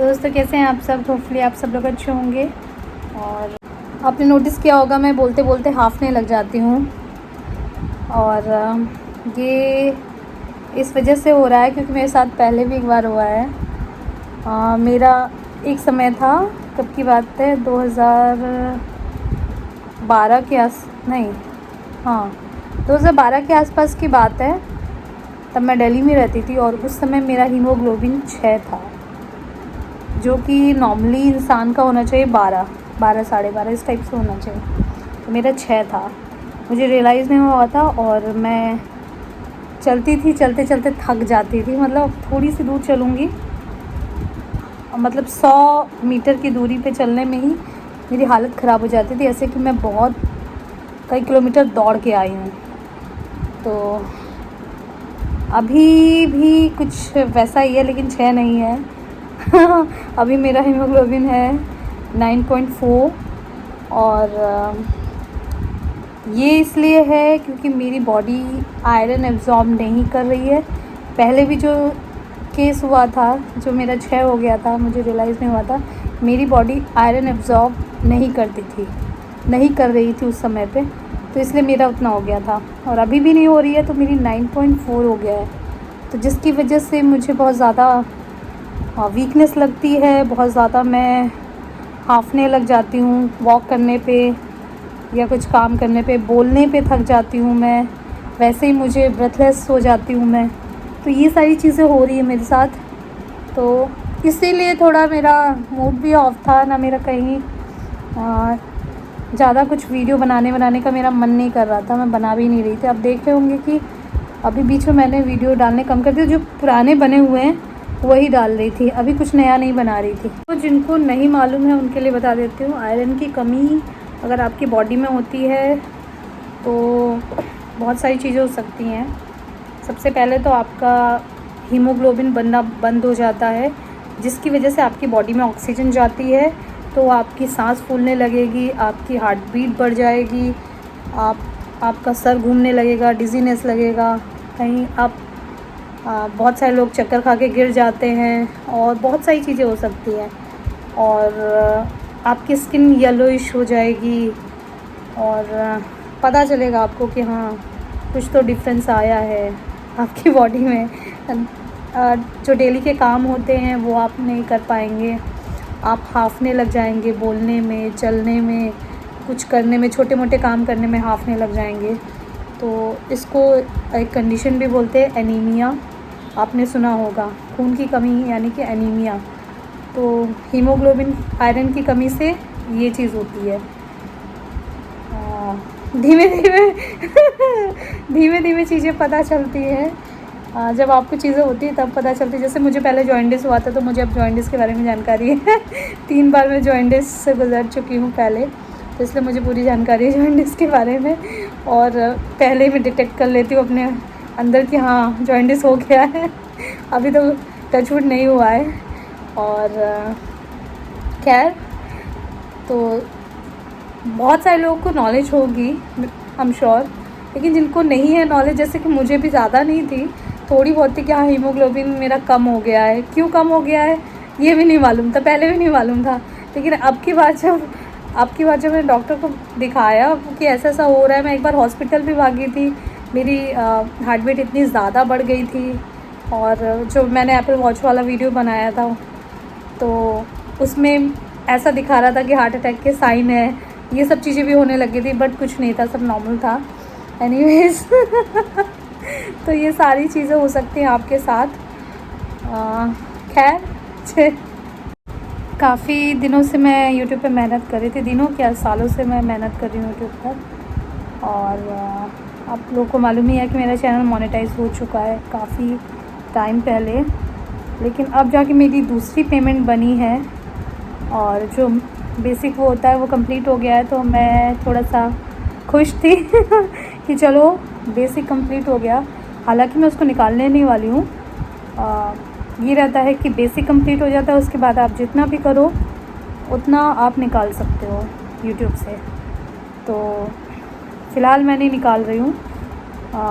दोस्तों कैसे हैं आप सब। होपफुली आप सब लोग अच्छे होंगे। और आपने नोटिस किया होगा मैं बोलते बोलते हाफने लग जाती हूँ, और ये इस वजह से हो रहा है क्योंकि मेरे साथ पहले भी एक बार हुआ है। मेरा एक समय था, कब की बात है, 2012 के नहीं, हाँ 2012 के आसपास की बात है। तब मैं दिल्ली में रहती थी और उस समय मेरा हीमोग्लोबिन 6 था, जो कि नॉर्मली इंसान का होना चाहिए 12, 12, 12.5 इस टाइप से होना चाहिए। तो मेरा 6 था, मुझे रियलाइज़ नहीं हुआ था और मैं चलती थी, चलते चलते थक जाती थी। मतलब थोड़ी सी दूर चलूँगी, मतलब 100 मीटर की दूरी पे चलने में ही मेरी हालत ख़राब हो जाती थी, ऐसे कि मैं बहुत कई किलोमीटर दौड़ के आई हूँ। तो अभी भी कुछ वैसा ही है, लेकिन 6 नहीं है। अभी मेरा हीमोग्लोबिन है 9.4, और ये इसलिए है क्योंकि मेरी बॉडी आयरन एब्जॉर्ब नहीं कर रही है। पहले भी जो केस हुआ था, जो मेरा 6 हो गया था, मुझे रियलाइज़ नहीं हुआ था, मेरी बॉडी आयरन एब्जॉर्ब नहीं करती थी, नहीं कर रही थी उस समय पे, तो इसलिए मेरा उतना हो गया था। और अभी भी नहीं हो रही है, तो मेरी 9.4 हो गया है। तो जिसकी वजह से मुझे बहुत ज़्यादा वीकनेस लगती है, बहुत ज़्यादा मैं हांफने लग जाती हूँ वॉक करने पे या कुछ काम करने पे, बोलने पे थक जाती हूँ मैं, वैसे ही मुझे ब्रेथलेस हो जाती हूँ मैं। तो ये सारी चीज़ें हो रही है मेरे साथ, तो इसीलिए थोड़ा मेरा मूड भी ऑफ था ना, मेरा कहीं ज़्यादा कुछ वीडियो बनाने का मेरा मन नहीं कर रहा था, मैं बना भी नहीं रही थी। अब देख रहे होंगे कि अभी बीच में मैंने वीडियो डालने कम कर दिए, जो पुराने बने हुए हैं वही डाल रही थी, अभी कुछ नया नहीं बना रही थी। तो जिनको नहीं मालूम है उनके लिए बता देती हूँ, आयरन की कमी अगर आपकी बॉडी में होती है तो बहुत सारी चीज़ें हो सकती हैं। सबसे पहले तो आपका हीमोग्लोबिन बनना बंद हो जाता है, जिसकी वजह से आपकी बॉडी में ऑक्सीजन जाती है, तो आपकी सांस फूलने लगेगी, आपकी हार्ट बीट बढ़ जाएगी, आपका सर घूमने लगेगा, डिजीनेस लगेगा, कहीं आप बहुत सारे लोग चक्कर खा के गिर जाते हैं, और बहुत सारी चीज़ें हो सकती हैं। और आपकी स्किन येलोइश हो जाएगी, और पता चलेगा आपको कि हाँ कुछ तो डिफरेंस आया है आपकी बॉडी में। जो डेली के काम होते हैं वो आप नहीं कर पाएंगे, आप हांफने लग जाएंगे, बोलने में, चलने में, कुछ करने में, छोटे मोटे काम करने में हांफने लग जाएंगे। तो इसको एक कंडीशन भी बोलते हैं एनीमिया, आपने सुना होगा, खून की कमी यानी कि एनीमिया। तो हीमोग्लोबिन आयरन की कमी से ये चीज़ होती है। धीमे धीमे चीज़ें पता चलती है। जब आपको चीज़ें होती है तब पता चलती है। जैसे मुझे पहले जॉइंडिस हुआ था, तो मुझे अब जॉइंडिस के बारे में जानकारी है। 3 बार मैं जॉइंडिस से गुजर चुकी हूँ पहले, तो इसलिए मुझे पूरी जानकारी है जॉइंडिस के बारे में। और पहले ही मैं डिटेक्ट कर लेती हूँ अपने अंदर कि हाँ जॉइंडिस हो गया है। अभी तो टचवुड नहीं हुआ है। और खैर, तो बहुत सारे लोगों को नॉलेज होगी आई एम श्योर, लेकिन जिनको नहीं है नॉलेज, जैसे कि मुझे भी ज़्यादा नहीं थी, थोड़ी बहुत थी कि हाँ हीमोग्लोबिन मेरा कम हो गया है। क्यों कम हो गया है ये भी नहीं मालूम था, पहले भी नहीं मालूम था। लेकिन अब की बार जब मैंने डॉक्टर को दिखाया कि ऐसा ऐसा हो रहा है, मैं एक बार हॉस्पिटल भी भागी थी, मेरी हार्ट बीट इतनी ज़्यादा बढ़ गई थी। और जो मैंने एप्पल वॉच वाला वीडियो बनाया था, तो उसमें ऐसा दिखा रहा था कि हार्ट अटैक के साइन है, ये सब चीज़ें भी होने लगी थी, बट कुछ नहीं था, सब नॉर्मल था। एनीवेज तो ये सारी चीज़ें हो सकती हैं आपके साथ। खैर, काफ़ी दिनों से मैं यूट्यूब पे मेहनत कर रही थी, दिनों क्या सालों से मैं मेहनत कर रही हूँ यूट्यूब पर। और आप लोगों को मालूम ही है कि मेरा चैनल मोनेटाइज हो चुका है काफ़ी टाइम पहले, लेकिन अब जाके मेरी दूसरी पेमेंट बनी है, और जो बेसिक वो होता है वो कंप्लीट हो गया है। तो मैं थोड़ा सा खुश थी कि चलो बेसिक कंप्लीट हो गया। हालांकि मैं उसको निकालने नहीं वाली हूँ। ये रहता है कि बेसिक कंप्लीट हो जाता है, उसके बाद आप जितना भी करो उतना आप निकाल सकते हो यूट्यूब से। तो फ़िलहाल मैं नहीं निकाल रही हूँ,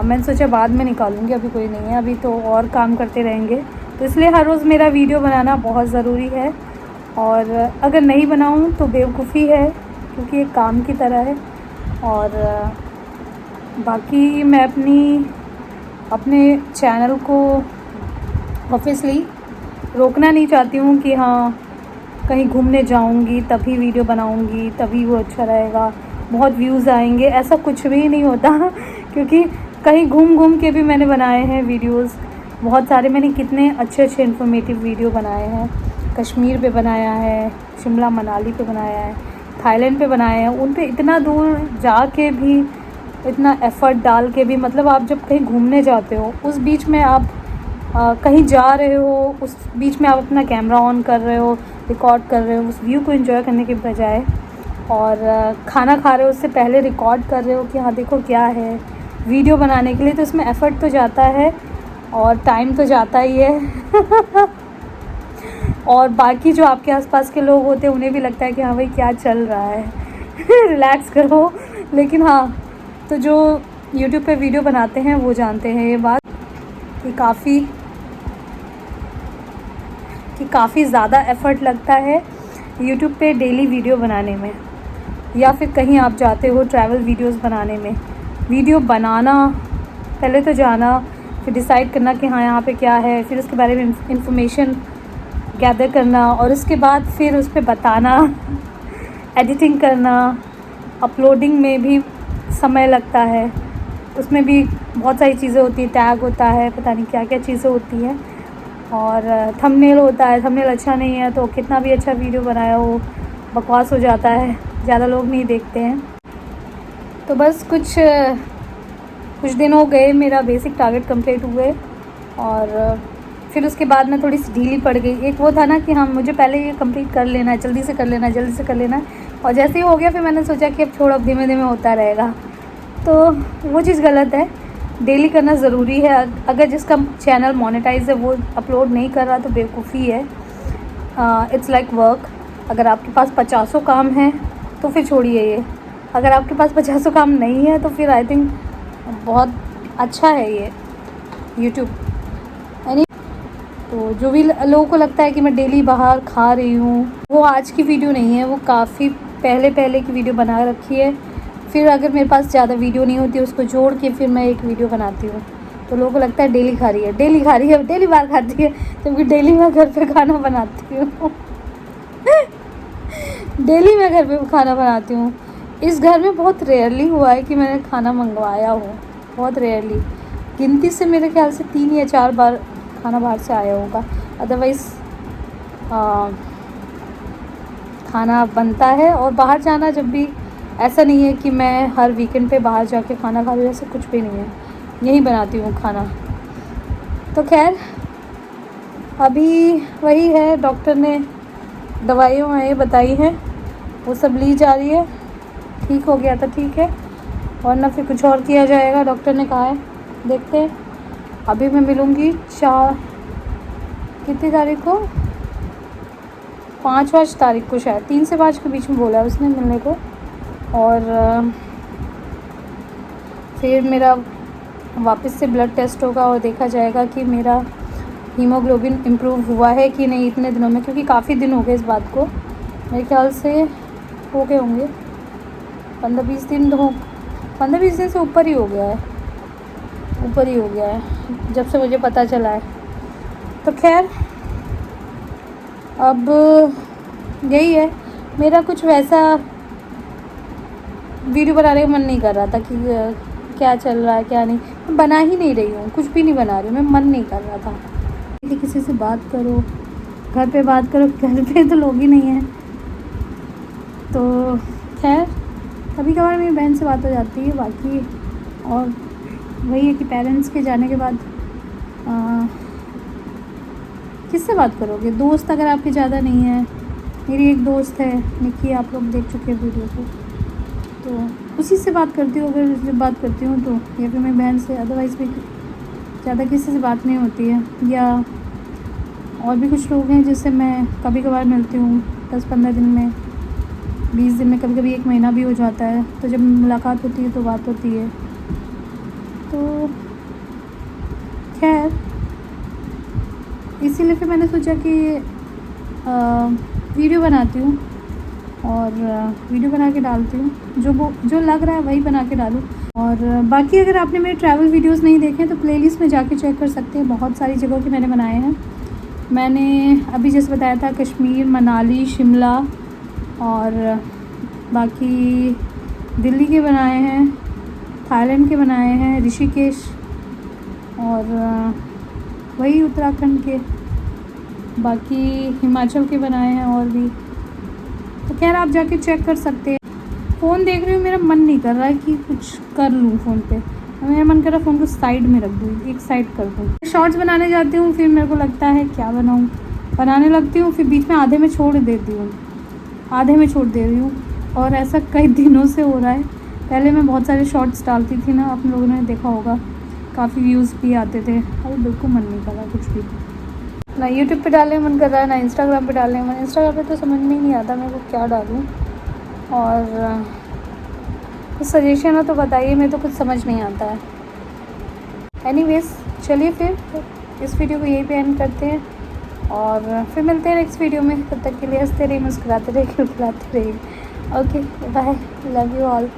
मैंने सोचा बाद में निकालूँगी, अभी कोई नहीं है, अभी तो और काम करते रहेंगे। तो इसलिए हर रोज़ मेरा वीडियो बनाना बहुत ज़रूरी है, और अगर नहीं बनाऊँ तो बेवकूफ़ी है, क्योंकि ये काम की तरह है। और बाकी मैं अपने चैनल को ऑब्वियसली रोकना नहीं चाहती हूँ कि हाँ कहीं घूमने जाऊँगी तभी वीडियो बनाऊँगी तभी वो अच्छा रहेगा, बहुत व्यूज़ आएंगे, ऐसा कुछ भी नहीं होता। क्योंकि कहीं घूम घूम के भी मैंने बनाए हैं वीडियोस बहुत सारे। मैंने कितने अच्छे अच्छे इन्फॉर्मेटिव वीडियो बनाए हैं। कश्मीर पे बनाया है, शिमला मनाली पे बनाया है, थाईलैंड पे बनाए हैं। उन पे इतना दूर जाके भी, इतना एफ़र्ट डाल के भी, मतलब आप जब कहीं घूमने जाते हो उस बीच में आप कहीं जा रहे हो, उस बीच में आप अपना कैमरा ऑन कर रहे हो, रिकॉर्ड कर रहे हो, उस व्यू को एंजॉय करने के बजाय, और खाना खा रहे हो उससे पहले रिकॉर्ड कर रहे हो कि हाँ देखो क्या है, वीडियो बनाने के लिए तो इसमें एफ़र्ट तो जाता है और टाइम तो जाता ही है। और बाकी जो आपके आसपास के लोग होते हैं उन्हें भी लगता है कि हाँ भाई क्या चल रहा है, रिलैक्स करो। लेकिन हाँ, तो जो यूट्यूब पे वीडियो बनाते हैं वो जानते हैं ये बात कि काफ़ी ज़्यादा एफ़र्ट लगता है यूट्यूब पे डेली वीडियो बनाने में, या फिर कहीं आप जाते हो ट्रैवल वीडियोस बनाने में। वीडियो बनाना, पहले तो जाना, फिर डिसाइड करना कि हाँ यहाँ पे क्या है, फिर उसके बारे में इंफॉर्मेशन गैदर करना, और उसके बाद फिर उस पर बताना, एडिटिंग करना, अपलोडिंग में भी समय लगता है, उसमें भी बहुत सारी चीज़ें होती हैं, टैग होता है, पता नहीं क्या क्या चीज़ें होती हैं, और थंबनेल होता है। थंबनेल अच्छा नहीं है तो कितना भी अच्छा वीडियो बनाया हो बकवास हो जाता है, ज़्यादा लोग नहीं देखते हैं। तो बस कुछ दिन हो गए मेरा बेसिक टारगेट कंप्लीट हुए, और फिर उसके बाद मैं थोड़ी सी ढीली पड़ गई। एक वो था ना कि हाँ मुझे पहले ये कंप्लीट कर लेना है, जल्दी से कर लेना है, जल्दी से कर लेना है, और जैसे ही हो गया फिर मैंने सोचा कि अब छोड़ो, अब धीमे धीमे होता रहेगा। तो वो चीज़ गलत है, डेली करना ज़रूरी है। अगर जिसका चैनल मोनेटाइज है वो अपलोड नहीं कर रहा तो बेवकूफ़ी है। It's like work. अगर आपके पास 50 काम हैं तो फिर छोड़िए ये। अगर आपके पास 50 काम नहीं है तो फिर आई थिंक बहुत अच्छा है ये यूट्यूब। यानी तो जो भी लोगों को लगता है कि मैं डेली बाहर खा रही हूँ, वो आज की वीडियो नहीं है, वो काफ़ी पहले की वीडियो बना रखी है। फिर अगर मेरे पास ज़्यादा वीडियो नहीं होती उसको जोड़ के फिर मैं एक वीडियो बनाती हूँ, तो लोगों को लगता है डेली खा रही है, डेली खा रही है, डेली बाहर खाती है, जबकि डेली मैं घर पे खाना बनाती हूँ। डेली मैं घर पे खाना बनाती हूँ। इस घर में बहुत रेयरली हुआ है कि मैंने खाना मंगवाया हो, बहुत रेयरली, गिनती से मेरे ख्याल से 3 या 4 बार खाना बाहर से आया होगा। अदरवाइज़ खाना बनता है। और बाहर जाना जब भी, ऐसा नहीं है कि मैं हर वीकेंड पे बाहर जाके खाना खा रही हूँ, ऐसा कुछ भी नहीं है, यहीं बनाती हूँ खाना। तो खैर अभी वही है, डॉक्टर ने दवाइयाँ ये बताई हैं वो सब ली जा रही है। ठीक हो गया तो ठीक है, वरना फिर कुछ और किया जाएगा, डॉक्टर ने कहा है। देखते हैं। अभी मैं मिलूँगी कितनी तारीख को, 5 तारीख को शायद, 3 से 5 के बीच में बोला है उसने मिलने को। और फिर मेरा वापस से ब्लड टेस्ट होगा और देखा जाएगा कि मेरा हीमोग्लोबिन इम्प्रूव हुआ है कि नहीं इतने दिनों में, क्योंकि काफ़ी दिन हो गए इस बात को। मेरे ख्याल से हो गए होंगे 15-20 दिन, तो 15-20 दिन से ऊपर ही हो गया है जब से मुझे पता चला है। तो खैर अब यही है, मेरा कुछ वैसा वीडियो बनाने का मन नहीं कर रहा था कि क्या चल रहा है क्या नहीं। मैं बना ही नहीं रही हूँ, कुछ भी नहीं बना रही हूँ, मैं मन नहीं कर रहा था कि किसी से बात करो, घर पे बात करो, घर पे तो लोग ही नहीं हैं। तो खैर कभी कभार मेरी बहन से बात हो जाती है, बाकी और वही है कि पेरेंट्स के जाने के बाद किससे बात करोगे। दोस्त अगर आपके ज़्यादा नहीं है, मेरी एक दोस्त है निकी, आप लोग देख चुके हैं वीडियो को, तो उसी से बात करती हूँ अगर जब बात करती हूँ तो, या फिर मेरी बहन से। अदरवाइज़ भी ज़्यादा किसी से बात नहीं होती है। या और भी कुछ लोग हैं जिससे मैं कभी कभार मिलती हूँ, 10-15 दिन में, 20 दिन में, कभी कभी 1 महीना भी हो जाता है। तो जब मुलाकात होती है तो बात होती है। तो खैर इसी इसीलिए फिर मैंने सोचा कि वीडियो बनाती हूँ और वीडियो बना के डालती हूँ। जो लग रहा है वही बना के डालूँ। और बाकी अगर आपने मेरे ट्रैवल वीडियोस नहीं देखे तो प्लेलिस्ट में जाके चेक कर सकते हैं। बहुत सारी जगहों के मैंने बनाए हैं। मैंने अभी जैसे बताया था कश्मीर, मनाली, शिमला और बाकी दिल्ली के बनाए हैं, थाईलैंड के बनाए हैं, ऋषिकेश और वही उत्तराखंड के, बाकी हिमाचल के बनाए हैं और भी। तो खैर आप जाके चेक कर सकते हैं। फ़ोन देख रही हूँ, मेरा मन नहीं कर रहा है कि कुछ कर लूँ फ़ोन पे। मेरा मन कर रहा है फ़ोन को साइड में रख दूँ, एक साइड कर दूँ। शॉर्ट्स बनाने जाती हूँ, फिर मेरे को लगता है क्या बनाऊँ, बनाने लगती हूँ, फिर बीच में आधे में छोड़ दे रही हूँ। और ऐसा कई दिनों से हो रहा है। पहले मैं बहुत सारे शॉर्ट्स डालती थी ना, आप लोगों ने देखा होगा, काफ़ी व्यूज़ भी आते थे। अभी बिल्कुल मन नहीं कर रहा कुछ भी, ना यूट्यूब पे डालने मन कर रहा है, ना इंस्टाग्राम पे डालने मन। इंस्टाग्राम पे तो समझ में ही नहीं आता मेरे को क्या डालूँ। और कुछ सजेशन हो तो बताइए, मेरे तो कुछ समझ नहीं आता है। एनीवेज चलिए फिर इस वीडियो को यहीं पे एंड करते हैं और फिर मिलते हैं नेक्स्ट वीडियो में। तब तक के लिए हंसते रहिए, मुस्कुराते रहिए, खिलखिलाते रहिए। Okay bye, love you all.